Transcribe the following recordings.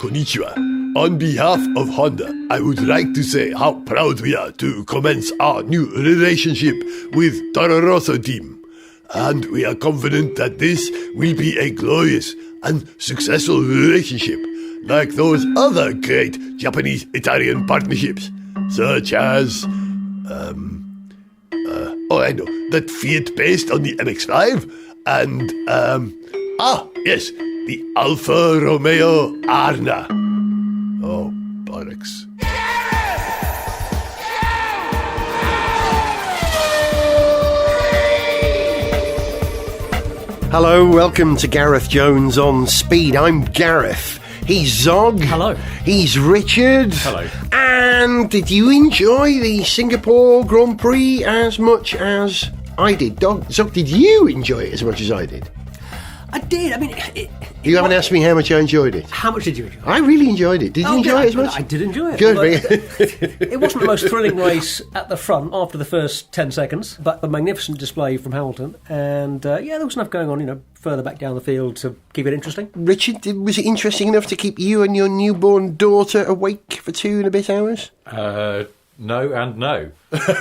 Konnichiwa. On behalf of Honda, I would like to say how proud we are to commence our new relationship with Toro Rosso team. And we are confident that this will be a glorious and successful relationship, like those other great Japanese-Italian partnerships, such as, I know, that Fiat based on the MX-5, and, yes, the Alfa Romeo Arna. Oh, bollocks. Hello, welcome to Gareth Jones on Speed. I'm Gareth. He's Zog. Hello. He's Richard. Hello. And did you enjoy the Singapore Grand Prix as much as I did? Zog, did you enjoy it as much as I did? I did. I mean, You haven't asked me how much I enjoyed it. How much did you enjoy it? I really enjoyed it. Did you enjoy it as much? I did enjoy it. Good. It wasn't the most thrilling race at the front after the first 10 seconds, but a magnificent display from Hamilton. And, there was enough going on, further back down the field to keep it interesting. Richard, was it interesting enough to keep you and your newborn daughter awake for 2.5 hours? No and no.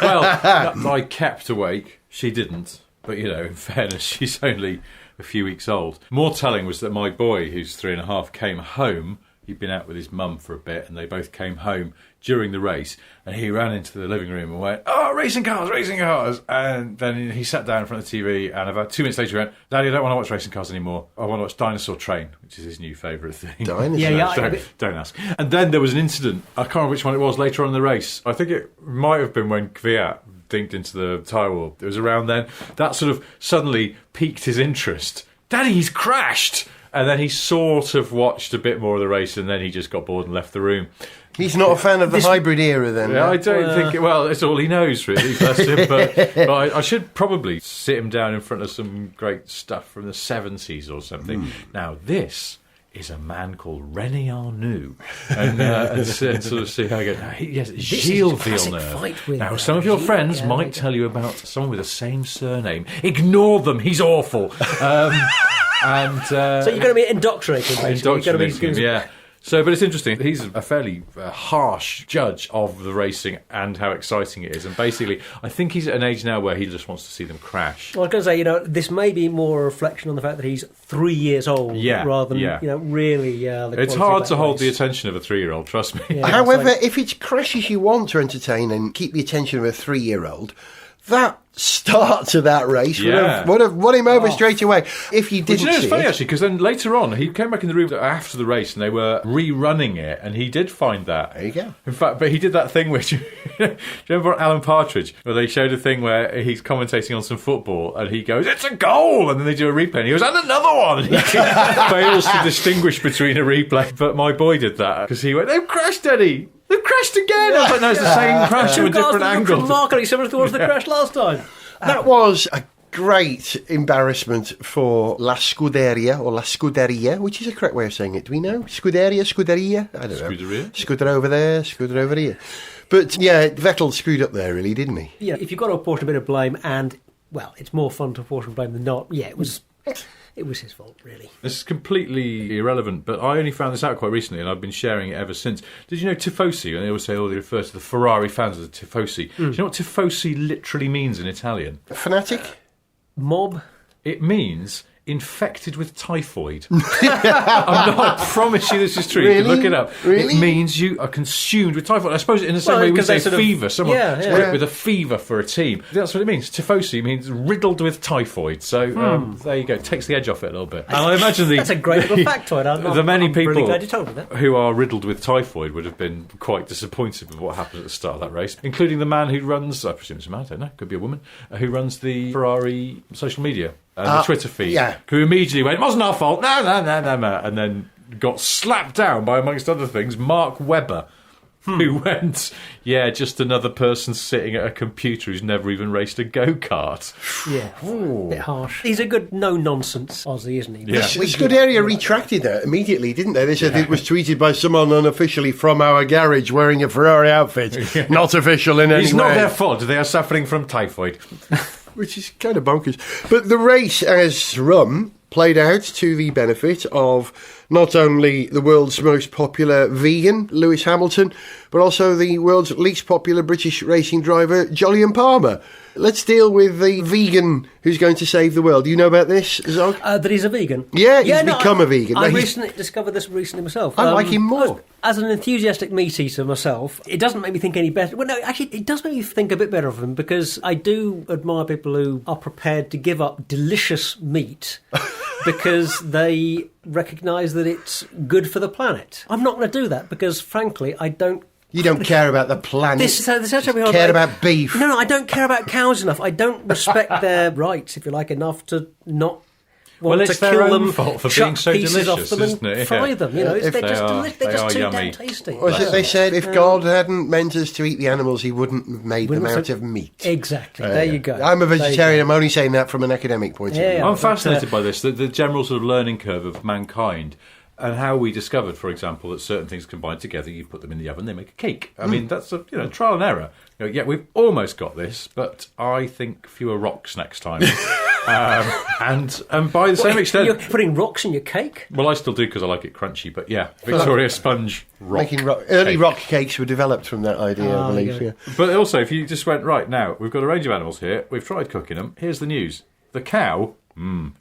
Well, I kept awake. She didn't. But, in fairness, she's only a few weeks old. More telling was that my boy, who's 3.5, came home. He'd been out with his mum for a bit, and they both came home during the race, and he ran into the living room and went, "Oh, racing cars, racing cars!" And then he sat down in front of the TV, and about 2 minutes later he went, "Daddy, I don't want to watch racing cars anymore. I want to watch Dinosaur Train," which is his new favourite thing. Dinosaur? Yeah. Don't ask. And then there was an incident. I can't remember which one it was later on in the race. I think it might have been when Kvyat dinked into the tyre wall. It was around then. That sort of suddenly piqued his interest. "Daddy, he's crashed!" And then he sort of watched a bit more of the race, and then he just got bored and left the room. He's not a fan of the hybrid era, then? Yeah, I don't think... Well, it's all he knows, really, bless him. But I should probably sit him down in front of some great stuff from the 70s or something. Now, this is a man called René Arnoux. And sort of see how I go. Now, yes, Gilles Villeneuve. Now, some of your friends might tell you about someone with the same surname. Ignore them, he's awful. So you're going to be indoctrinated, basically. Yeah. So, but it's interesting. He's a fairly harsh judge of the racing and how exciting it is. And basically, I think he's at an age now where he just wants to see them crash. Well, I was going to say, this may be more a reflection on the fact that he's 3 years old, rather than, really... it's hard to hold the attention of a 3-year-old, trust me. Yeah, however, if it's crashes you want to entertain and keep the attention of a 3-year-old, that start to that race would have won him over straight away. If you didn't see it's funny, actually, because then later on, he came back in the room after the race and they were rerunning it, and he did find that. There you go. In fact, but he did that thing which... do you remember Alan Partridge, where they showed a thing where he's commentating on some football, and he goes, "It's a goal!" And then they do a replay, and he goes, "And another one!" And he fails to distinguish between a replay. But my boy did that, because he went, "They've crashed, Eddie! They've crashed again!" I was like, "No, it's the same crash from a different angle." Remarkably similar to the crash last time. That was a great embarrassment for La Scuderia, or La Scuderia, which is the correct way of saying it. Do we know? Scuderia? I don't know. Scuderia? Scooter over there, scooter over here. But, yeah, Vettel screwed up there, really, didn't he? Yeah, if you've got to apportion a bit of blame, and, well, it's more fun to apportion blame than not, it was his fault, really. This is completely irrelevant, but I only found this out quite recently, and I've been sharing it ever since. Did you know Tifosi? And they always say, they refer to the Ferrari fans as Tifosi. Do you know what Tifosi literally means in Italian? Fanatic? Mob? It means infected with typhoid. I promise you this is true. Really? You can look it up. Really? It means you are consumed with typhoid. I suppose in the same way we say fever. Someone gripped with a fever for a team. That's what it means. Tifosi means riddled with typhoid. So there you go. It takes the edge off it a little bit. And I imagine that's a great little factoid. The many people really glad you told me that. Who are riddled with typhoid would have been quite disappointed with what happened at the start of that race, including the man who runs, I presume it's a man, I don't know, could be a woman, who runs the Ferrari social media. The Twitter feed, who immediately went, "It wasn't our fault, no," and then got slapped down by, amongst other things, Mark Webber, who went, just another person sitting at a computer who's never even raced a go-kart. Yeah, a bit harsh. He's a good no-nonsense Aussie, isn't he? Yeah. Scuderia retracted that immediately, didn't they? They said it was tweeted by someone unofficially from our garage wearing a Ferrari outfit. Not official in any way. It's not their fault. They are suffering from typhoid. Which is kind of bonkers. But the race as run played out to the benefit of not only the world's most popular vegan, Lewis Hamilton, but also the world's least popular British racing driver, Jolyon Palmer. Let's deal with the vegan who's going to save the world. Do you know about this, Zog? That he's a vegan? Yeah, he's become a vegan. I recently discovered this myself. I like him more. As an enthusiastic meat eater myself, it doesn't make me think any better. Well, no, actually, it does make me think a bit better of him, because I do admire people who are prepared to give up delicious meat because they recognise that it's good for the planet. I'm not going to do that because, frankly, I don't. You don't care about the planet. This you care about beef. No, I don't care about cows enough. I don't respect their rights, if you like, enough to not want to kill them, fault for chuck being so pieces delicious, off them isn't and it? fry them. You know, they're just too yummy. damn tasty. They said if God hadn't meant us to eat the animals, he wouldn't have made them out of meat. Exactly. There you go. I'm a vegetarian. I'm only saying that from an academic point of view. I'm fascinated by this, the general sort of learning curve of mankind. And how we discovered, for example, that certain things combined together, you put them in the oven, they make a cake. I mean, that's a trial and error. Yeah, we've almost got this, but I think fewer rocks next time. And by the same extent, you're putting rocks in your cake? Well, I still do because I like it crunchy. But yeah, Victoria Sponge rock. Early rock cakes were developed from that idea, I believe. Yeah. But also, if you just went right now, we've got a range of animals here. We've tried cooking them. Here's the news: the cow,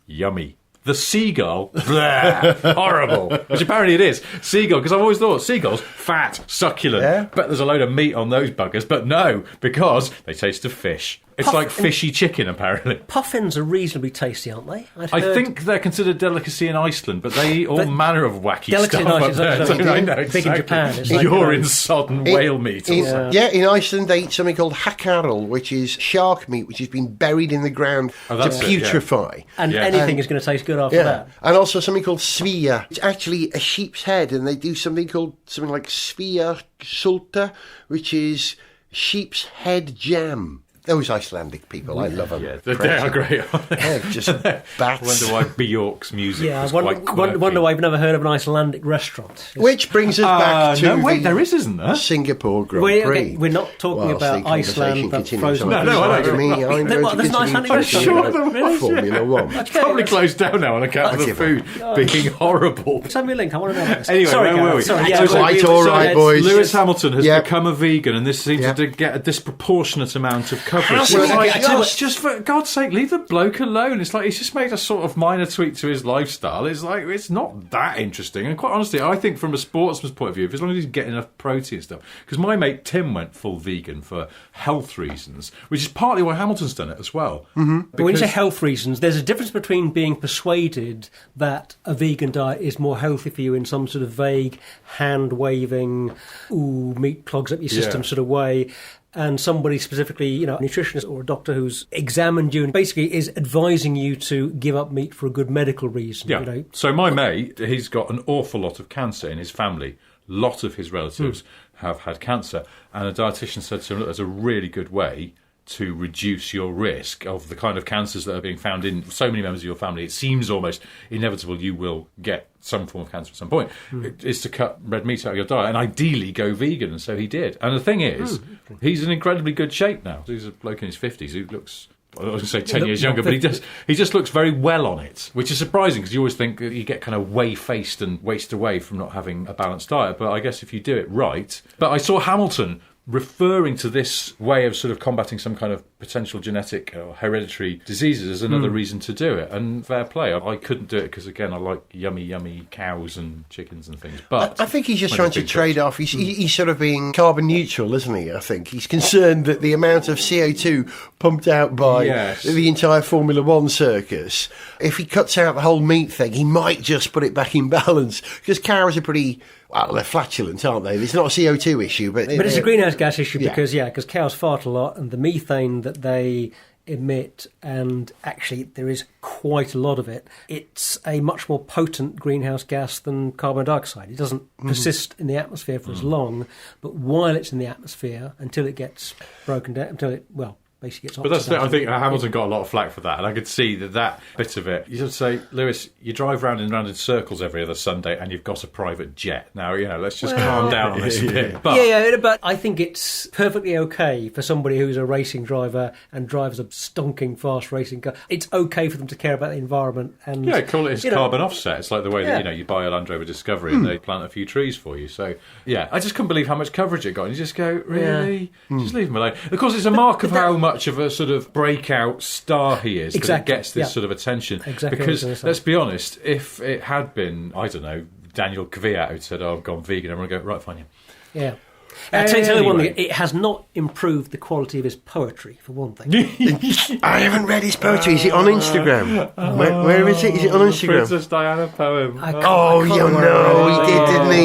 yummy. The seagull, bleh, horrible. Which apparently it is. Seagull, because I've always thought seagulls, fat, succulent. Yeah. Bet there's a load of meat on those buggers. But no, because they taste of fish. It's like fishy chicken, apparently. Puffins are reasonably tasty, aren't they? I think they're considered delicacy in Iceland, but they eat all manner of wacky delicacy stuff up there. I know, exactly. Big in Japan. It's urine-sodden whale meat. In Iceland they eat something called hackarl, which is shark meat, which has been buried in the ground to putrefy. And anything is going to taste good after that. And also something called svia. It's actually a sheep's head, and they do something like svia sulta, which is sheep's head jam. Those Icelandic people, I love them. Yeah, they are great. They're just bats. I wonder why Bjork's music was quite quirky. Wonder why I've never heard of an Icelandic restaurant. Which brings us back to there isn't there? Singapore Grand Prix. We're not talking about Iceland, but frozen. I'm going to continue Formula One. It's probably closed down now on account of the food being horrible. Send me a link, I want to know about this. Anyway, where were we? All right, boys. Lewis Hamilton has become a vegan, and this seems to get a disproportionate amount of coverage. Just for God's sake, leave the bloke alone. It's like he's just made a sort of minor tweak to his lifestyle. It's like it's not that interesting. And quite honestly, I think from a sportsman's point of view, if as long as he's getting enough protein and stuff, because my mate Tim went full vegan for health reasons, which is partly why Hamilton's done it as well. Mm-hmm. But when you say health reasons, there's a difference between being persuaded that a vegan diet is more healthy for you in some sort of vague, hand-waving, meat clogs up your system sort of way, and somebody specifically, a nutritionist or a doctor who's examined you and basically is advising you to give up meat for a good medical reason. Yeah. So my mate, he's got an awful lot of cancer in his family. A lot of his relatives have had cancer. And a dietitian said to him, look, there's a really good way to reduce your risk of the kind of cancers that are being found in so many members of your family. It seems almost inevitable you will get some form of cancer at some point. Is to cut red meat out of your diet and ideally go vegan, and so he did. And the thing is, he's in incredibly good shape now. He's a bloke in his 50s who looks, I was going to say 10 years younger, but he just looks very well on it, which is surprising because you always think that you get kind of whey-faced and waste away from not having a balanced diet. But I guess if you do it right... But I saw Hamilton referring to this way of sort of combating some kind of potential genetic or hereditary diseases as another reason to do it. And fair play. I couldn't do it because, again, I like yummy cows and chickens and things. But I think he's just trying to trade off. He's sort of being carbon neutral, isn't he? I think he's concerned that the amount of CO2 pumped out by the entire Formula One circus, if he cuts out the whole meat thing, he might just put it back in balance. Because cows are pretty... Well, they're flatulent, aren't they? It's not a CO2 issue, but it's a greenhouse gas issue because cows fart a lot, and the methane that they emit, and actually there is quite a lot of it. It's a much more potent greenhouse gas than carbon dioxide. It doesn't persist in the atmosphere for as long, but while it's in the atmosphere, until it gets broken down, basically gets But that's oxidized. I think Hamilton got a lot of flack for that, and I could see that bit of it. You should say, Lewis, you drive round and round in circles every other Sunday, and you've got a private jet. Now, let's just calm down on this a bit. But, but I think it's perfectly okay for somebody who's a racing driver and drives a stonking fast racing car. It's okay for them to care about the environment. And call it his carbon offset. It's like the way that you buy a Land Rover Discovery and they plant a few trees for you. So, I just couldn't believe how much coverage it got. And you just go, really? Just leave him alone. Of course, it's a mark of how much of a sort of breakout star he is that it gets this sort of attention. Exactly. Because, let's be honest, if it had been, I don't know, Daniel Kvyat who said, I've gone vegan, I'm going to go, right, fine, Yeah. I'll tell you one thing, it has not improved the quality of his poetry, for one thing. I haven't read his poetry. Is it on Instagram? Where is it? Is it on Instagram? Princess Diana poem. He did, didn't he?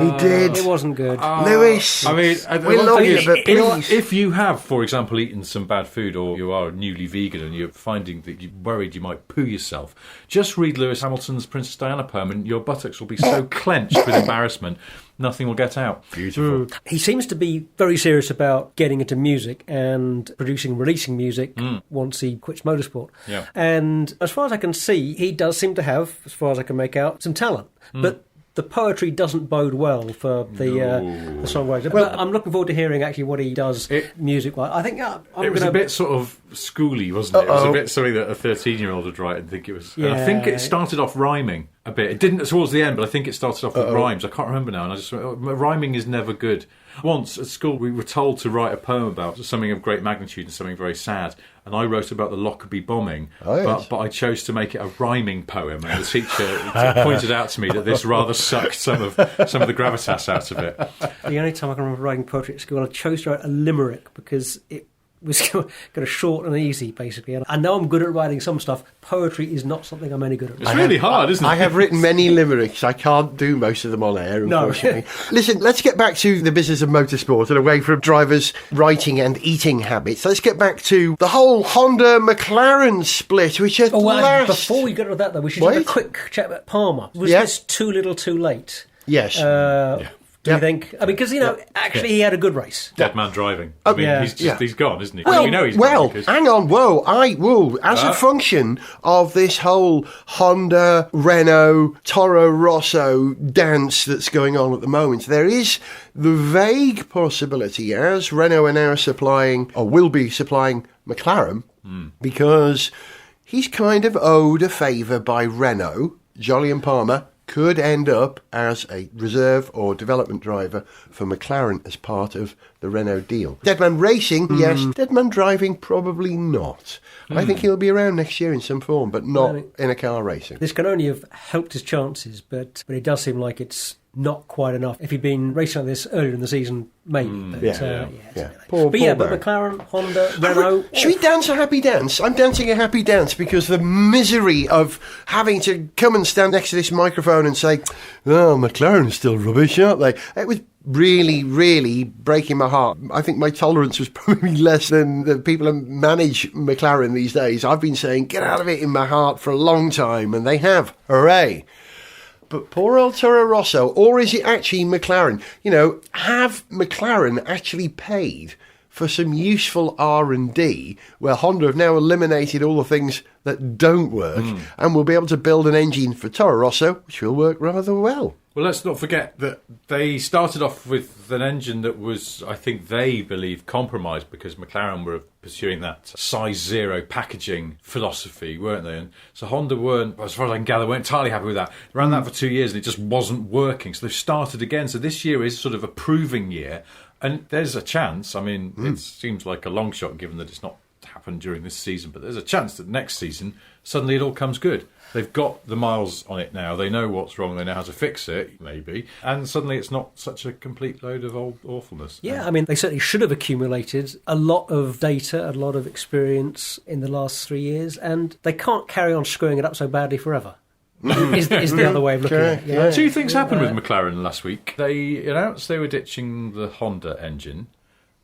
He did. It wasn't good. Lewis, I mean, we love you, but please. if you have, for example, eaten some bad food, or you are newly vegan and you're finding that you're worried you might poo yourself, just read Lewis Hamilton's Princess Diana poem and your buttocks will be so clenched with embarrassment, nothing will get out. Beautiful. He seems to be very serious about getting into music and releasing music once he quits motorsport. Yeah. And as far as I can see, he does seem to have, as far as I can make out, some talent. But the poetry doesn't bode well for the songwriter. Well, I'm looking forward to hearing actually what he does music-wise. I think it was a bit sort of schooly, wasn't it? It was a bit something that a 13-year-old would write and think it was. Yeah. And I think it started off rhyming a bit. It didn't towards the end, but I think it started off with rhymes. I can't remember now. And I just rhyming is never good. Once at school, we were told to write a poem about something of great magnitude and something very sad. And I wrote about the Lockerbie bombing, but I chose to make it a rhyming poem. And the teacher pointed out to me that this rather sucked some of the gravitas out of it. The only time I can remember writing poetry at school, I chose to write a limerick because it was kind of short and easy, basically. And I know I'm good at writing some stuff. Poetry is not something I'm any good at. It's really hard, isn't it? I have written many limericks. I can't do most of them on air, unfortunately. No. Listen, let's get back to the business of motorsport and away from drivers' writing and eating habits. Let's get back to the whole Honda-McLaren split, which at last... Before we get to that, though, we should have a quick chat about Palmer. Was this too little too late? Yes. Do you think? I mean, because, actually he had a good race. Dead man driving. I mean, he's gone, isn't he? Well, we know he's gone because... hang on. As a function of this whole Honda, Renault, Toro Rosso dance that's going on at the moment, there is the vague possibility, as Renault are now supplying, or will be supplying, McLaren, because he's kind of owed a favour by Renault. Jolyon Palmer could end up as a reserve or development driver for McLaren as part of the Renault deal. Deadman Racing, yes. Deadman Driving, probably not. I think he'll be around next year in some form, but not in a car racing. This can only have helped his chances, but it does seem like it's not quite enough. If he'd been racing like this earlier in the season, maybe. But McLaren, Honda, Renault... Should we dance a happy dance? I'm dancing a happy dance because the misery of having to come and stand next to this microphone and say, McLaren's still rubbish, aren't they? It was really, really breaking my heart. I think my tolerance was probably less than the people who manage McLaren these days. I've been saying, get out of it in my heart for a long time, and they have. Hooray. But poor old Toro Rosso, or is it actually McLaren? Have McLaren actually paid for some useful R&D where Honda have now eliminated all the things that don't work and will be able to build an engine for Toro Rosso which will work rather well? Well, let's not forget that they started off with an engine that was, I think they believe, compromised because McLaren were pursuing that size zero packaging philosophy, weren't they? And so Honda weren't, as far as I can gather, weren't entirely happy with that. They ran that for 2 years and it just wasn't working. So they've started again. So this year is sort of a proving year. And there's a chance, I mean, it seems like a long shot given that it's not happened during this season, but there's a chance that next season suddenly it all comes good. They've got the miles on it now. They know what's wrong. They know how to fix it, maybe. And suddenly it's not such a complete load of old awfulness. Yeah, I mean, they certainly should have accumulated a lot of data, a lot of experience in the last 3 years, and they can't carry on screwing it up so badly forever. is the other way of looking at it. Yeah. Two things happened with McLaren last week. They announced they were ditching the Honda engine,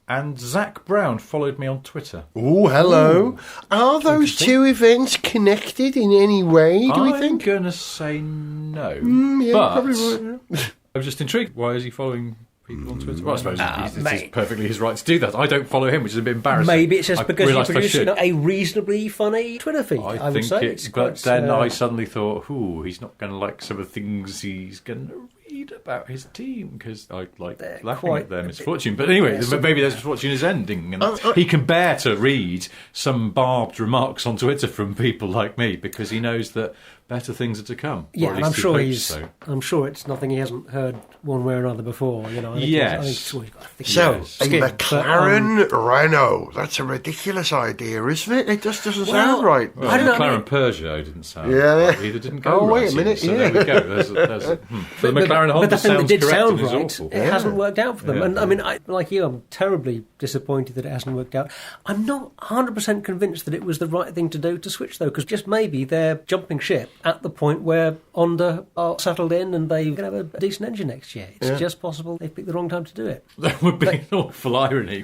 and Zach Brown followed me on Twitter. Oh, hello. Are those two events connected in any way, do we think? I'm going to say no. Yeah, but probably right. I was just intrigued. Why is he following people on Twitter. Well, I suppose it's perfectly his right to do that. I don't follow him, which is a bit embarrassing. Maybe it's just because he produces a reasonably funny Twitter feed. I would say. But then I suddenly thought, he's not going to like some of the things he's going to read about his team, because I like laughing at their misfortune. But anyway, maybe their misfortune is ending, and he can bear to read some barbed remarks on Twitter from people like me, because he knows that better things are to come. Yeah, and I'm sure I'm sure it's nothing he hasn't heard one way or another before. You know. A McLaren Renault. That's a ridiculous idea, isn't it? It just doesn't sound right. Well, McLaren Peugeot didn't sound right either. Didn't go right. Wait a minute. So there we go. The McLaren Honda sounds correct and is awful. It hasn't worked out for them. Yeah. And I mean, like you, I'm terribly disappointed that it hasn't worked out. I'm not 100% convinced that it was the right thing to do to switch, though, because just maybe they're jumping ship at the point where Honda are settled in and they can have a decent engine next year. It's just possible they've picked the wrong time to do it. That would be an awful irony.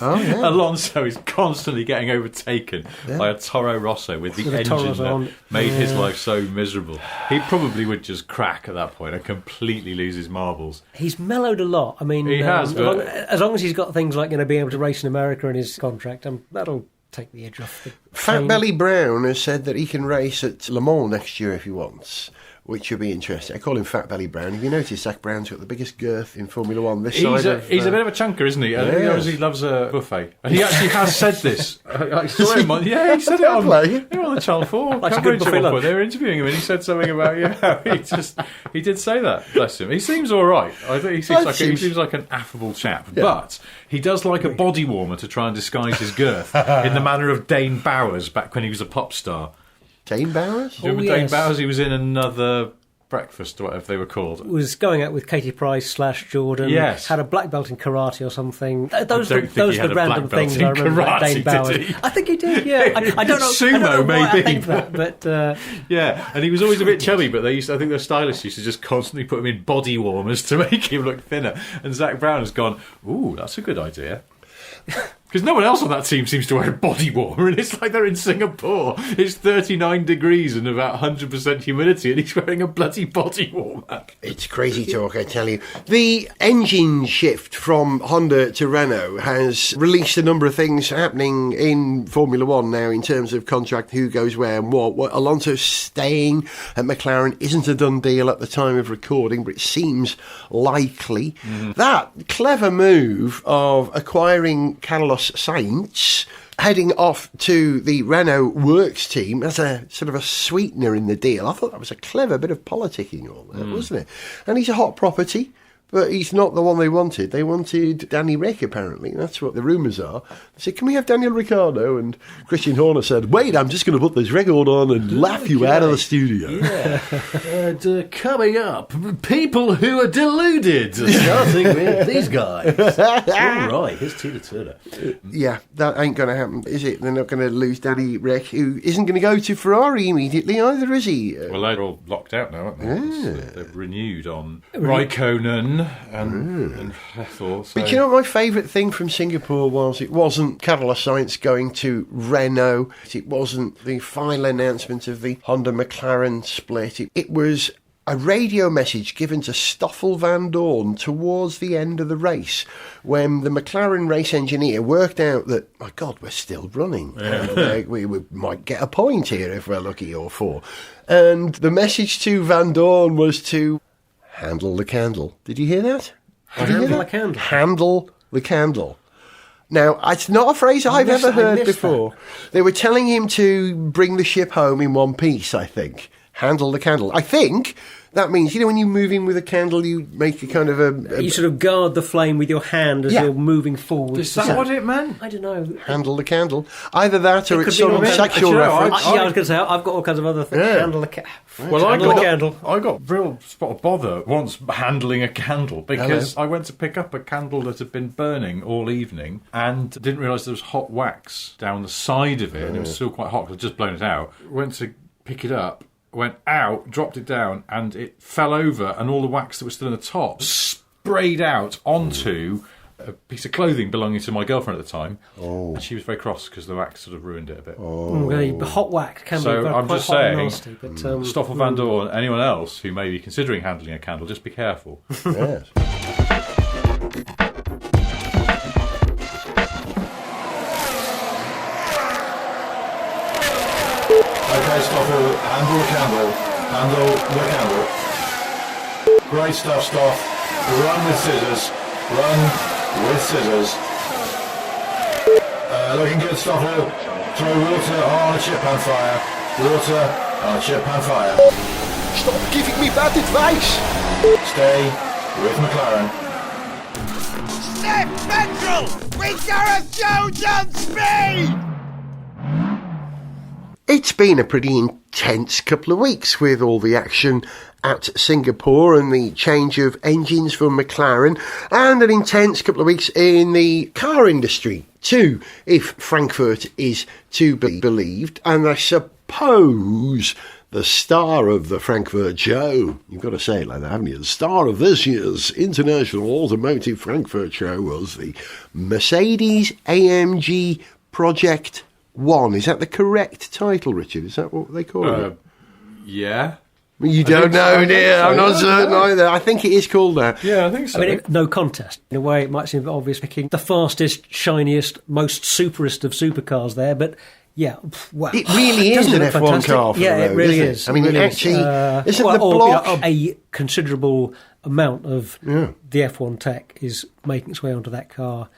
Alonso is constantly getting overtaken by a Toro Rosso with the engine that made his life so miserable. He probably would just crack at that point and completely lose his marbles. He's mellowed a lot. I mean, he has, as long as he's got things like being able to race in America in his contract, that'll take the edge off the Fat Belly Brown has said that he can race at Le Mans next year if he wants, which would be interesting. I call him Fat Belly Brown. Have you noticed Zach Brown's got the biggest girth in Formula One? He's a bit of a chunker, isn't he? He loves a buffet. And he actually has said this. I saw him on, he said it on the Channel 4 coverage at one point. They were interviewing him and he said something about, he did say that, bless him. He seems all right. I think he seems like an affable chap. Yeah. But he does like a body warmer to try and disguise his girth in the manner of Dane Bowers back when he was a pop star. Dane Bowers? Do you remember Dane Bowers? He was in Another Breakfast, or whatever they were called. Was going out with Katie Price / Jordan. Yes. Had a black belt in karate or something. Those are the random things I remember about Dane Bowers. I think he did, yeah. I don't know. Sumo, maybe. I think that, but... yeah, and he was always a bit chubby, but I think the stylists used to just constantly put him in body warmers to make him look thinner. And Zach Brown has gone, ooh, that's a good idea. Because no one else on that team seems to wear a body warmer, and it's like they're in Singapore. It's 39 degrees and about 100% humidity, and he's wearing a bloody body warmer. It's crazy talk, I tell you. The engine shift from Honda to Renault has released a number of things happening in Formula One now in terms of contract, who goes where and what. Alonso staying at McLaren isn't a done deal at the time of recording, but it seems likely. Mm-hmm. That clever move of acquiring Carlos Sainz, heading off to the Renault Works team as a sort of a sweetener in the deal. I thought that was a clever bit of politicking all that, wasn't it? And he's a hot property, but he's not the one they wanted. They wanted Danny Rick, apparently. That's what the rumours are. They said, can we have Daniel Ricciardo? And Christian Horner said, wait, I'm just going to put this record on and laugh you out of the studio. Yeah. And coming up, people who are deluded, starting with these guys. All right, here's Tina Turner. Yeah, that ain't going to happen, is it? They're not going to lose Danny Rick, who isn't going to go to Ferrari immediately either, is he? Well, they're all locked out now, aren't they? Yeah. They've renewed on Raikkonen and Vettel. So. But you know what my favourite thing from Singapore was? It wasn't Carlos Sainz going to Renault. It wasn't the final announcement of the Honda-McLaren split. It was a radio message given to Stoffel van Dorn towards the end of the race, when the McLaren race engineer worked out that, my God, we're still running. And, we might get a point here if we're lucky, or 4. And the message to Van Dorn was to handle the candle. Did you hear that? Handle the candle. Handle the candle. Now, it's not a phrase I've ever heard before. That. They were telling him to bring the ship home in one piece, I think. Handle the candle. I think that means, when you're moving with a candle, you make a kind of a... You sort of guard the flame with your hand as you're moving forward. Is that what it meant? I don't know. Handle the candle. Either that or it's some sexual reference. I was going to say, I've got all kinds of other things. Yeah. Handle the candle. Well, I got real spot of bother once handling a candle, because I went to pick up a candle that had been burning all evening and didn't realise there was hot wax down the side of it, and it was still quite hot because I'd just blown it out. Went to pick it up, went out, dropped it down, and it fell over, and all the wax that was still in the top sprayed out onto a piece of clothing belonging to my girlfriend at the time. Oh. And she was very cross because the wax sort of ruined it a bit. The hot wax can be I'm quite just hot saying, and nasty. But, Stoffel van Dorn, anyone else who may be considering handling a candle, just be careful. Yes. Handle the candle. Great stuff, Stoff. Run with scissors. Run with scissors. Looking good, Stoffel. Throw water on a chip pan fire. Water on a chip pan fire. Stop giving me bad advice. Stay with McLaren. Sniff Petrol with Gareth Jones on speed! It's been a pretty intense couple of weeks with all the action at Singapore and the change of engines for McLaren, and an intense couple of weeks in the car industry too, if Frankfurt is to be believed. And I suppose the star of the Frankfurt show, you've got to say it like that, haven't you? The star of this year's International Automotive Frankfurt show was the Mercedes-AMG Project 1. Is that the correct title, Richard? Is that what they call it? Yeah. You don't know, dear. I'm not certain either. I think it is called that. Yeah, I think so. I mean, no contest. In a way, it might seem obvious picking the fastest, shiniest, most superest of supercars there, but yeah, wow. It really is an F1 car for the road, it really isn't is. it? I mean, it really actually, isn't well, the block... a considerable amount of the F1 tech is making its way onto that car.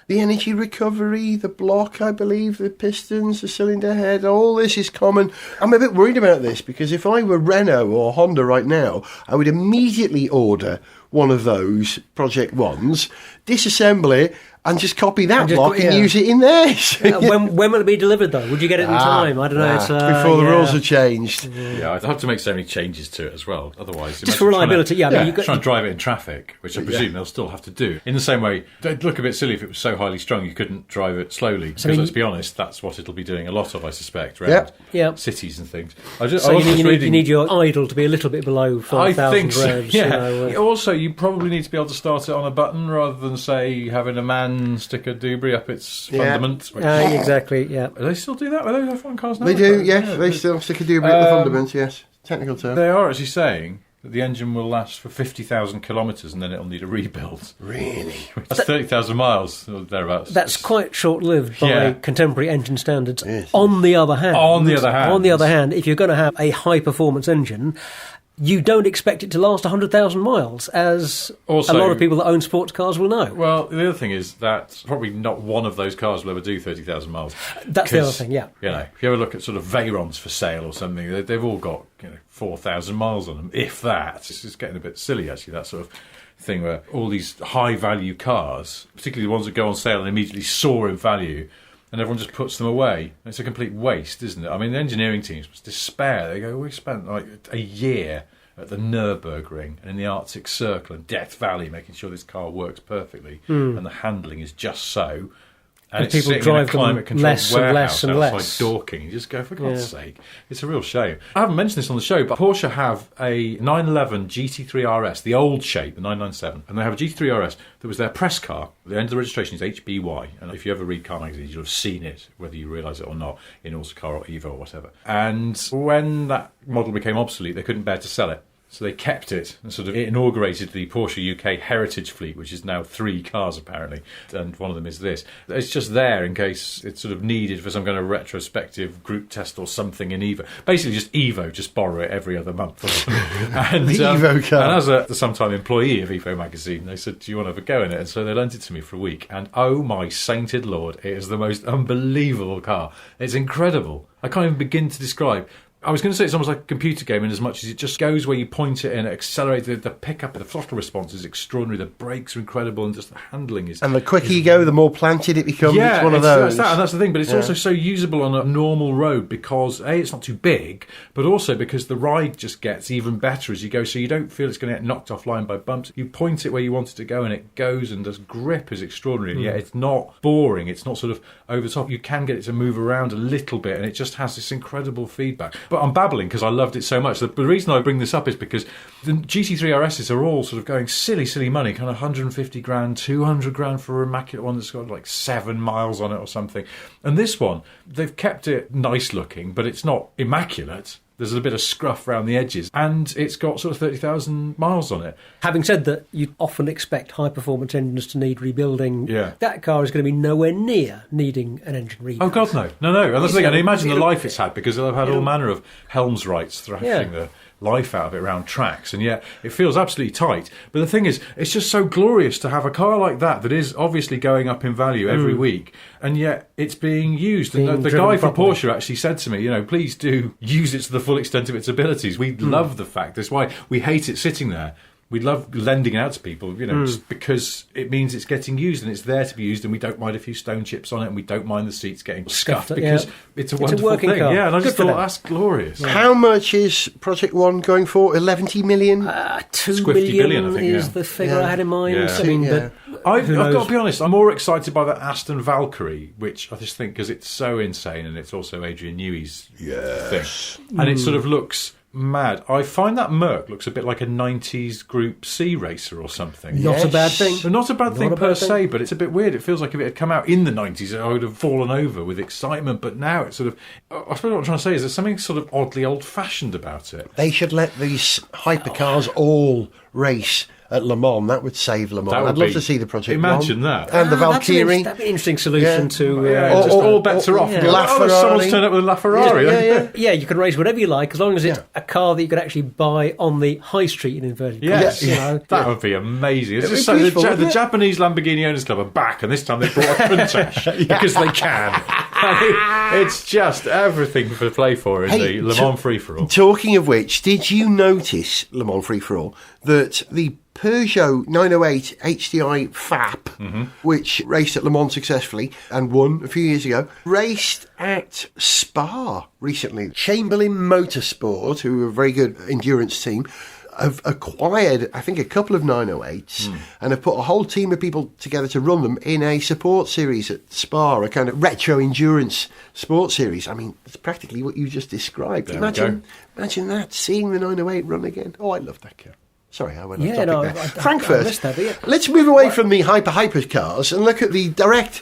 The energy recovery, the block, I believe, the pistons, the cylinder head, all this is common. I'm a bit worried about this because if I were Renault or Honda right now, I would immediately order one of those Project 1s, disassemble it, and just copy that block and use it in theirs. When will it be delivered, though? Would you get it in time? I don't know. It's, before the rules are changed. Yeah, I'd have to make so many changes to it as well. Otherwise, just for reliability, I mean, you've got to drive it in traffic, which I presume they'll still have to do. In the same way, it'd look a bit silly if it was so highly strung you couldn't drive it slowly. Because let's be honest, that's what it'll be doing a lot of, I suspect, around cities and things. You need your idle to be a little bit below 5,000 revs. Yeah. Also, you probably need to be able to start it on a button rather than, say, having a man stick a doobry up its fundament. Exactly, yeah. Do they still do that with those F1 cars now? They do, yes. They still stick a doobry up the fundament, yes. Technical term. They are actually saying that the engine will last for 50,000 kilometres and then it'll need a rebuild. Really? That's 30,000 miles, or thereabouts. That's quite short-lived by contemporary engine standards. Yes. On the other hand, if you're going to have a high-performance engine, you don't expect it to last 100,000 miles, as also, a lot of people that own sports cars will know. Well, the other thing is that probably not one of those cars will ever do 30,000 miles. That's the other thing, yeah. You know, if you ever look at sort of Veyrons for sale or something, they've all got 4,000 miles on them, if that. It's just getting a bit silly, actually, that sort of thing where all these high-value cars, particularly the ones that go on sale and immediately soar in value, and everyone just puts them away. It's a complete waste, isn't it? I mean, the engineering teams must despair. They go, we spent like a year at the Nürburgring and in the Arctic Circle and Death Valley making sure this car works perfectly and the handling is just so. And it's people sitting in a drive climate-controlled less and warehouse less and outside less. Dorking. You just go, for God's sake. It's a real shame. I haven't mentioned this on the show, but Porsche have a 911 GT3 RS, the old shape, the 997, and they have a GT3 RS that was their press car. The end of the registration is HBY, and if you ever read car magazines, you'll have seen it, whether you realise it or not, in Autocar or Evo or whatever. And when that model became obsolete, they couldn't bear to sell it. So they kept it and sort of inaugurated the Porsche UK Heritage Fleet, which is now 3 cars apparently, and one of them is this. It's just there in case it's sort of needed for some kind of retrospective group test or something in Evo. Basically just Evo, just borrow it every other month. And, the Evo car. And as a sometime employee of Evo magazine, they said, do you want to have a go in it? And so they lent it to me for a week. And oh my sainted Lord, it is the most unbelievable car. It's incredible. I can't even begin to describe. I was going to say it's almost like a computer game in as much as it just goes where you point it and it accelerates. The pickup, the throttle response is extraordinary. The brakes are incredible and just the handling is... And the quicker you go, the more planted it becomes. Yeah, it's one of those. That's the thing. But it's also so usable on a normal road because, A, it's not too big, but also because the ride just gets even better as you go. So you don't feel it's going to get knocked offline by bumps. You point it where you want it to go and it goes, and the grip is extraordinary. And yet it's not boring. It's not sort of over the top. You can get it to move around a little bit and it just has this incredible feedback. But I'm babbling because I loved it so much. The reason I bring this up is because the GT3 RSs are all sort of going silly money, kind of 150 grand, 200 grand for an immaculate one that's got like 7 miles on it or something. And this one, they've kept it nice looking, but it's not immaculate. There's a bit of scruff around the edges, and it's got sort of 30,000 miles on it. Having said that, you often expect high-performance engines to need rebuilding. Yeah. That car is going to be nowhere near needing an engine rebuild. Oh, God, no. No. And that's the thing. And imagine the life it's had, because they've had all manner of Helmsrights thrashing life out of it around tracks, and yet it feels absolutely tight. But the thing is, it's just so glorious to have a car like that is obviously going up in value every week, and yet it's being used. And the guy from Porsche actually said to me, please do use it to the full extent of its abilities. We love the fact. That's why we hate it sitting there. We love lending it out to people, just because it means it's getting used and it's there to be used, and we don't mind a few stone chips on it, and we don't mind the seats getting scuffed because it's a wonderful thing. Car. Yeah, and I just thought that's glorious. How much is Project One going for? 11 million? 2 billion, I think, is the figure I had in mind. Yeah. I've got to be honest, I'm more excited by that Aston Valkyrie, which I just think because it's so insane, and it's also Adrian Newey's thing, and it sort of looks mad. I find that Merc looks a bit like a 90s Group C racer or something. Not a bad thing. But not a bad thing per se, but it's a bit weird. It feels like if it had come out in the 90s, I would have fallen over with excitement, but now it's sort of... I suppose what I'm trying to say is there's something sort of oddly old-fashioned about it. They should let these hypercars all race at Le Mans. That would save Le Mans. I'd love to see the Project Imagine One. that. And the Valkyrie. That'd be an interesting solution to... just all bets are off. Someone's turned up with a LaFerrari. Yeah, you can race whatever you like, as long as it's a car that you could actually buy on the high street in inverted commas. That would be amazing. It's just so the Japanese Lamborghini Owners Club are back, and this time they brought a Countach because they can. It's just everything to play for in the Le Mans free-for-all. Talking of which, did you notice, Le Mans free-for-all, that the Peugeot 908 HDI FAP, which raced at Le Mans successfully and won a few years ago, raced at Spa recently. Chamberlain Motorsport, who are a very good endurance team, have acquired, I think, a couple of 908s and have put a whole team of people together to run them in a support series at Spa, a kind of retro endurance sports series. I mean, it's practically what you just described. Imagine that, seeing the 908 run again. Oh, I love that car. Sorry, I went off topic there. Frankfurt. I missed that, Let's move away from the hyper cars and look at the direct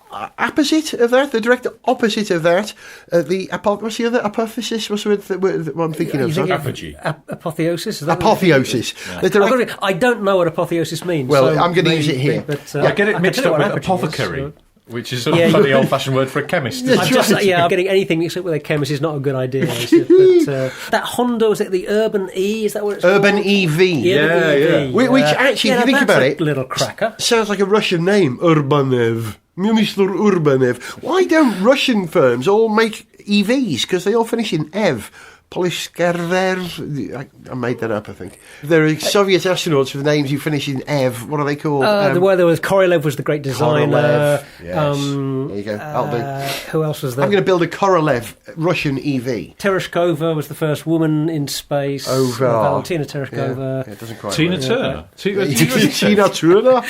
opposite of that. The direct opposite of that. What's the other apotheosis? What's the word that I'm thinking of? Apogee. Apotheosis? Is that apotheosis. Yeah. I don't know what apotheosis means. Well, so I'm going to use it here. But, I get it mixed up with apothecary. Which is sort of a funny old-fashioned word for a chemist. I'm getting anything mixed up with a chemist is not a good idea. But, that Honda, was it the Urban E? Is that what it's Urban called? EV. Yeah. Which actually, if you think about it... little cracker. Sounds like a Russian name, Urbanev. Mr. Urbanev. Why don't Russian firms all make EVs? Because they all finish in EV. Polyskarver. I made that up, I think. There are Soviet astronauts with names who finish in EV. What are they called? There was Korolev was the great designer. Korolev. Yes. There you go. That'll do. Who else was there? I'm going to build a Korolev Russian EV. Tereshkova was the first woman in space. Valentina Tereshkova. Yeah, it doesn't quite Tina Turner. Tina Turner.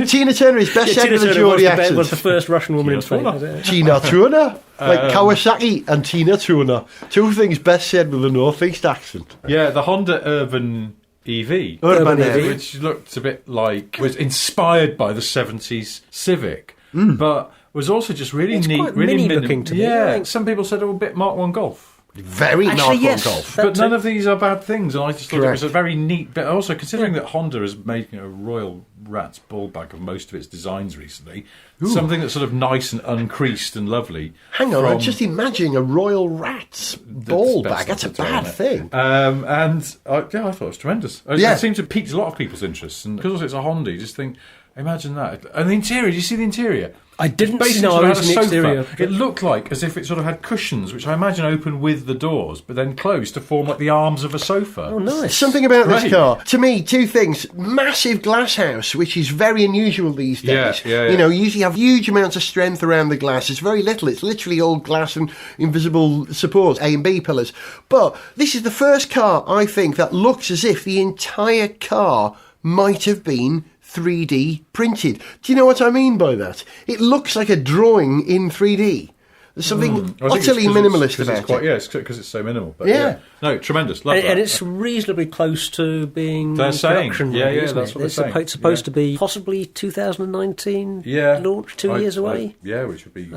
Tina Turner is best said with a Geordie accent. Was the first Russian woman in space. Tina Turner. Like Kawasaki and Tina Turner. Two things best said with a northeast accent. Yeah, the Honda Urban EV. Urban EV. Which looked a bit like... was inspired by the 70s Civic, but was also just really it's neat. Quite really mini-looking to me. Yeah, some people said it was a bit Mark 1 Golf. Very Mark 1 Golf. But none of these are bad things, and I just thought it was a very neat bit. Also, considering that Honda has made a royal rat's ball bag of most of its designs recently, something that's sort of nice and uncreased and lovely. Hang on, I'm just imagining a royal rat's ball bag. That's a bad thing. I thought it was tremendous. It seemed to have piqued a lot of people's interest, and because it's a Honda, you just think, imagine that. And the interior, did you see the interior? I didn't basically know it it was an exterior. It looked like as if it sort of had cushions, which I imagine open with the doors, but then closed to form like the arms of a sofa. Oh, nice. Something about this car. To me, two things. Massive glass house, which is very unusual these days. Yeah. You know, you usually have huge amounts of strength around the glass. It's very little. It's literally all glass and invisible supports, A and B pillars. But this is the first car, I think, that looks as if the entire car might have been 3D printed. Do you know what I mean by that? It looks like a drawing in 3D. There's something utterly minimalist about it. Yeah, it's because it's so minimal. But no, tremendous. Love that. And it's reasonably close to being production ready, isn't that's it? what they're saying. It's supposed to be possibly 2019 launch, 2 years away. Which would be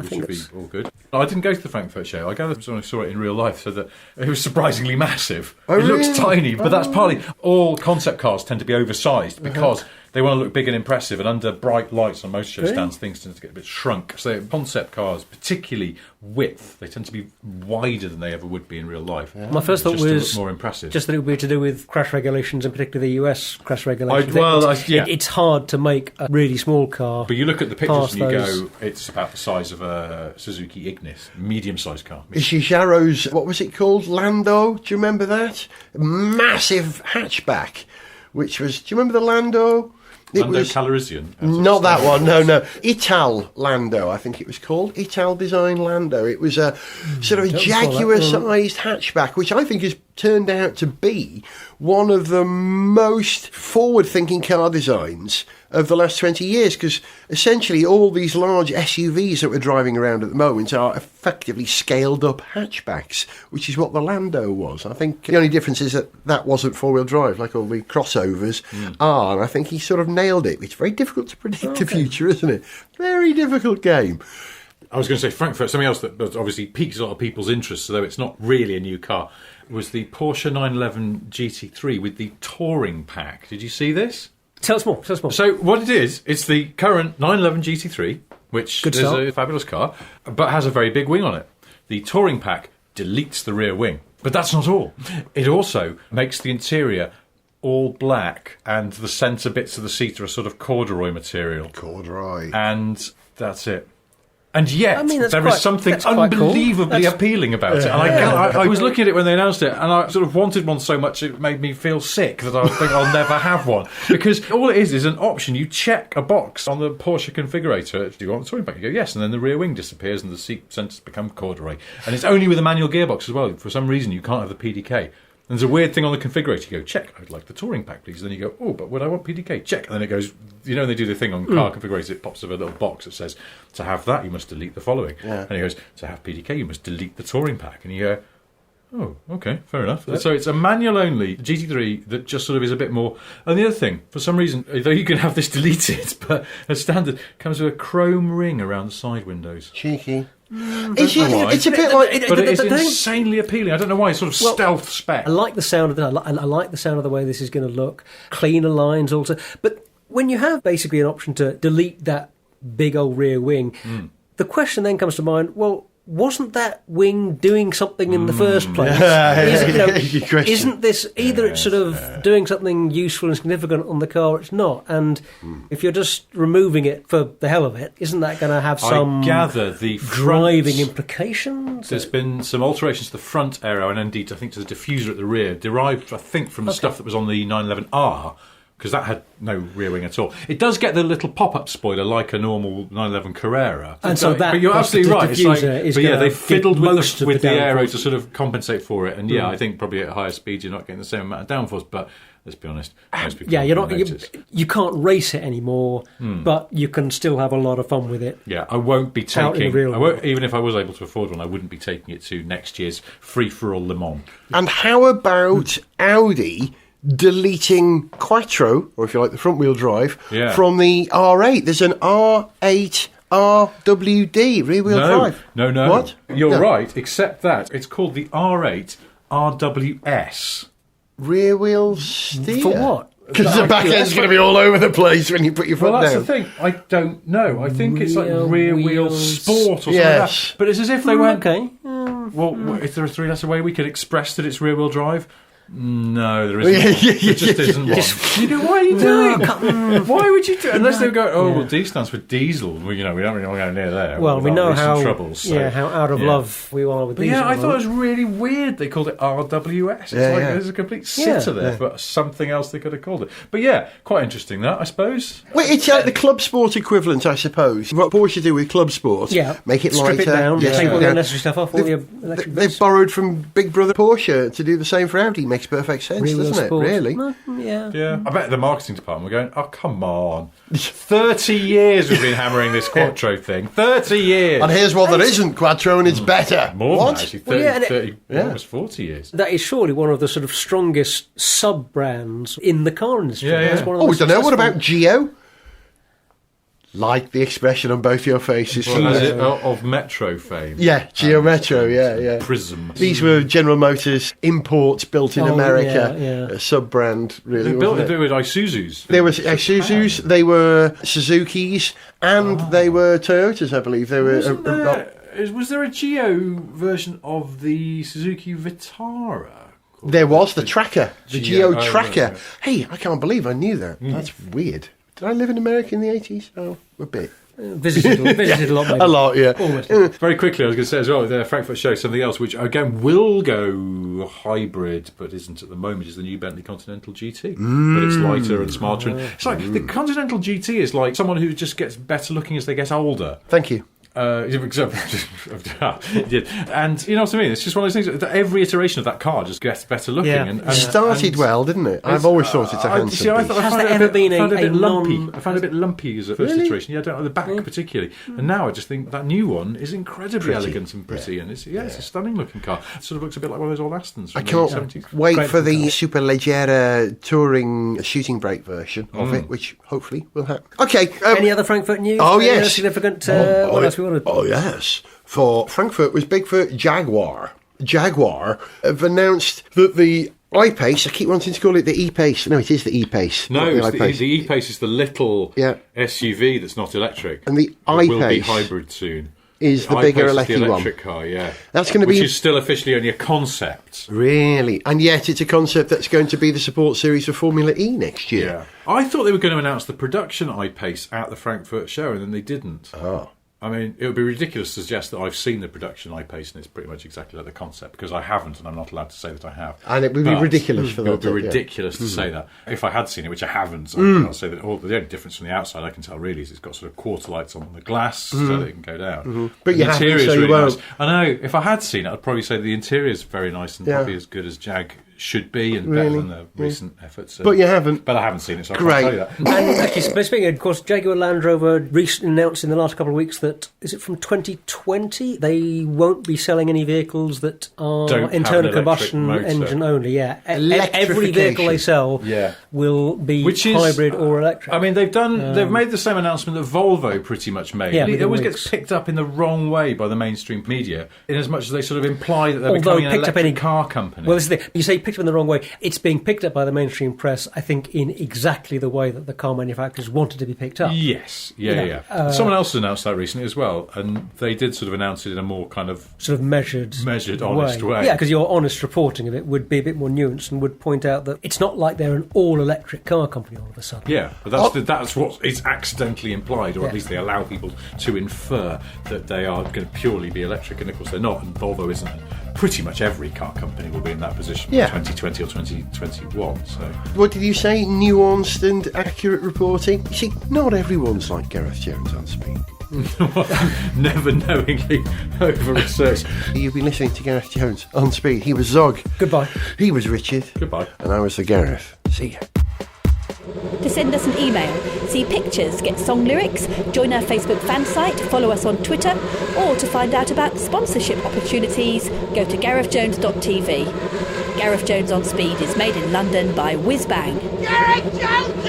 all good. I didn't go to the Frankfurt show. I gathered when I saw it in real life, so that it was surprisingly massive. It looks tiny, but that's partly all concept cars tend to be oversized because They want to look big and impressive, and under bright lights on motor show stands, things tend to get a bit shrunk. So concept cars, particularly width, they tend to be wider than they ever would be in real life. My first thought was more impressive. Just that it would be to do with crash regulations, and particularly the US crash regulations. It's hard to make a really small car. But you look at the pictures and you go, it's about the size of a Suzuki Ignis, medium-sized car. Ishizaro's, what was it called? Lando? Do you remember that? Massive hatchback, which was, do you remember the Lando? Lando Calrissian? Not that one, no. Ital Lando, I think it was called. Ital Design Lando. It was a sort of Jaguar-sized hatchback, which I think has turned out to be one of the most forward-thinking car designs of the last 20 years, because essentially all these large SUVs that we're driving around at the moment are effectively scaled-up hatchbacks, which is what the Lando was. I think the only difference is that wasn't four-wheel drive, like all the crossovers are, and I think he sort of nailed it. It's very difficult to predict the future, isn't it? Very difficult game. I was going to say Frankfurt, something else that obviously piques a lot of people's interest, although it's not really a new car, was the Porsche 911 GT3 with the touring pack. Did you see this? Tell us more. So what it is, it's the current 911 GT3, which is a fabulous car, but has a very big wing on it. The touring pack deletes the rear wing. But that's not all. It also makes the interior all black, and the centre bits of the seat are a sort of corduroy material. Corduroy. And that's it. And yet, there is something unbelievably appealing about it. And I was looking at it when they announced it, and I sort of wanted one so much it made me feel sick that I think I'll never have one. Because all it is an option. You check a box on the Porsche configurator. Do you want the touring pack? You go, yes, and then the rear wing disappears and the seat centres become corduroy. And it's only with a manual gearbox as well. For some reason, you can't have the PDK. And there's a weird thing on the configurator. You go, check, I'd like the touring pack, please. And then you go, oh, but would I want PDK? Check. And then it goes, they do the thing on car configurators, it pops up a little box that says, to have that, you must delete the following. Yeah. And it goes, to have PDK, you must delete the touring pack. And you go, oh, okay, fair enough. So it's a manual-only GT3 that just sort of is a bit more... And the other thing, for some reason, though you can have this deleted, but as standard, comes with a chrome ring around the side windows. Cheeky. It's a bit like... But it is insanely appealing. I don't know why. It's sort of stealth spec. I like the sound of that. I like the sound of the way this is going to look. Cleaner lines also. But when you have basically an option to delete that big old rear wing, the question then comes to mind, well, wasn't that wing doing something in the first place? Isn't this either it's sort of doing something useful and significant on the car, or it's not? And if you're just removing it for the hell of it, isn't that going to have some driving implications? There's been some alterations to the front aero, and indeed I think to the diffuser at the rear, derived I think from the stuff that was on the 911R, because that had no rear wing at all. It does get the little pop-up spoiler like a normal 911 Carrera. And so that, but you're absolutely right. It's like, they fiddled with the aero to sort of compensate for it. And I think probably at higher speed you're not getting the same amount of downforce. But let's be honest, most people you can't race it anymore, but you can still have a lot of fun with it. Yeah, I won't be taking. Even if I was able to afford one, I wouldn't be taking it to next year's Free for All Le Mans. And how about Audi deleting Quattro, or if you like the front wheel drive, from the R8? There's an R8 RWD rear wheel drive. No. What? You're right, except that it's called the R8 RWS. Rear wheel steer? For what? Because the back end's going to be all over the place when you put your foot down. Well, that's the thing. I don't know. I think it's like rear wheel sport or something like that. But it's as if they went, okay. Well, is there a three-letter way we could express that it's rear wheel drive? No, there isn't. There just isn't one. Why are you doing it? Why would you do it? Unless they go, well, D stands for diesel. Well, we don't really want to go near there. Well, we know how troubles, how out of love we are with diesel. Yeah, I thought it was really weird they called it RWS. It's there's a complete sitter there for something else they could have called it. But yeah, quite interesting that, I suppose. Well, it's like the Club Sport equivalent, I suppose. What Porsche do with Club Sport, make it lighter. Strip it down, take all the unnecessary stuff off, all the electric bits. They've borrowed from Big Brother Porsche to do the same for Audi. Makes perfect sense, doesn't it? Really? Yeah. I bet the marketing department were going, oh, come on. 30 years we've been hammering this Quattro thing. 30 years. And here's one that isn't Quattro and it's better. More than actually. 30, almost 40 years. That is surely one of the sort of strongest sub-brands in the car industry. We don't know. What about Geo? Like the expression on both your faces. Well, as it, of Metro fame. Yeah, Geo Metro, yeah. Prism. These were General Motors imports built in America, a sub-brand, really. They built it with Isuzus. There was Isuzus, they were Suzukis, and they were Toyotas, I believe. They were. Was there a Geo version of the Suzuki Vitara? There was the Tracker, the Geo Tracker. Right. Hey, I can't believe I knew that. That's weird. Did I live in America in the 80s? Oh, a bit. Visited a lot, maybe. A lot, yeah. Almost. Very quickly, I was going to say as well, the Frankfurt show, something else which, again, will go hybrid, but isn't at the moment, is the new Bentley Continental GT. But it's lighter and smarter. It's like, the Continental GT is like someone who just gets better looking as they get older. Thank you. And you know what I mean? It's just one of those things that every iteration of that car just gets better looking. Yeah. And Started well, didn't it? I've always thought it's a handsome piece. Has there ever been a bit lumpy. non- I found it a bit lumpy as a first iteration. Yeah, I don't know the back particularly. And now I just think that new one is incredibly elegant and pretty, and it's a stunning looking car. It sort of looks a bit like one of those old Astons from I the can't 70s. wait Great for the car. Superleggera touring shooting brake version of it, which hopefully will happen. Okay. Any other Frankfurt news? Oh, Any other yes. significant. What else we want to? Oh, yes. For Frankfurt was big for Jaguar. Jaguar have announced that the I-Pace, I keep wanting to call it the E-Pace. No, it is the E-Pace. No, not it's the E-Pace is the little Yeah. SUV that's not electric. And the It will be I-Pace hybrid soon. is the I-Pace bigger is electric the one. electric car, yeah. That's going to Which be... is still officially only a concept. Really? And yet it's a concept that's going to be the support series for Formula E next year. Yeah. I thought they were going to announce the production I-Pace at the Frankfurt show, and then they didn't. Oh. I mean, it would be ridiculous to suggest that I've seen the production I-Pace and it's pretty much exactly like the concept, because I haven't, and I'm not allowed to say that I have. And it would be But ridiculous for It that. would be ridiculous to say that. If I had seen it, which I haven't, I'll say that the only difference from the outside I can tell really is it's got sort of quarter lights on the glass so that it can go down. But you haven't, interior's so you really won't. nice. I know, if I had seen it, I'd probably say the interior is very nice and probably as good as Jag should be and better than the recent efforts. But you haven't. But I haven't seen it, so I Great. can't tell you that. And actually, speaking of course, Jaguar Land Rover recently announced in the last couple of weeks that, is it from 2020, they won't be selling any vehicles that are Don't have internal an combustion electric motor. engine only. Yeah, every Electrification. vehicle they sell Yeah. will be Which is hybrid or electric. I mean, they've made the same announcement that Volvo pretty much made. Yeah, it within always weeks. gets picked up in the wrong way by the mainstream media, in as much as they sort of imply that they're Although becoming an picked up electric any car company. Well, this is the thing. You say picked up in the wrong way. It's being picked up by the mainstream press, I think, in exactly the way that the car manufacturers wanted to be picked up. Yes, Yeah. Someone else announced that recently as well, and they did sort of announce it in a more kind of Sort of measured, honest way. Yeah, because your honest reporting of it would be a bit more nuanced and would point out that it's not like they're an all-electric car company all of a sudden. Yeah, but that's what is accidentally implied, or at least they allow people to infer that they are going to purely be electric, and of course they're not, and Volvo isn't. Pretty much every car company will be in that position by 2020 or 2021. So, What did you say? Nuanced and accurate reporting? You see, not everyone's like Gareth Jones on Speed. never knowingly over-researched. You've been listening to Gareth Jones on Speed. He was Zog. Goodbye. He was Richard. Goodbye. And I was the Gareth. See ya. To send us an email, see pictures, get song lyrics, join our Facebook fan site, follow us on Twitter, or to find out about sponsorship opportunities, go to garethjones.tv. Gareth Jones on Speed is made in London by Whiz Bang. Gareth Jones!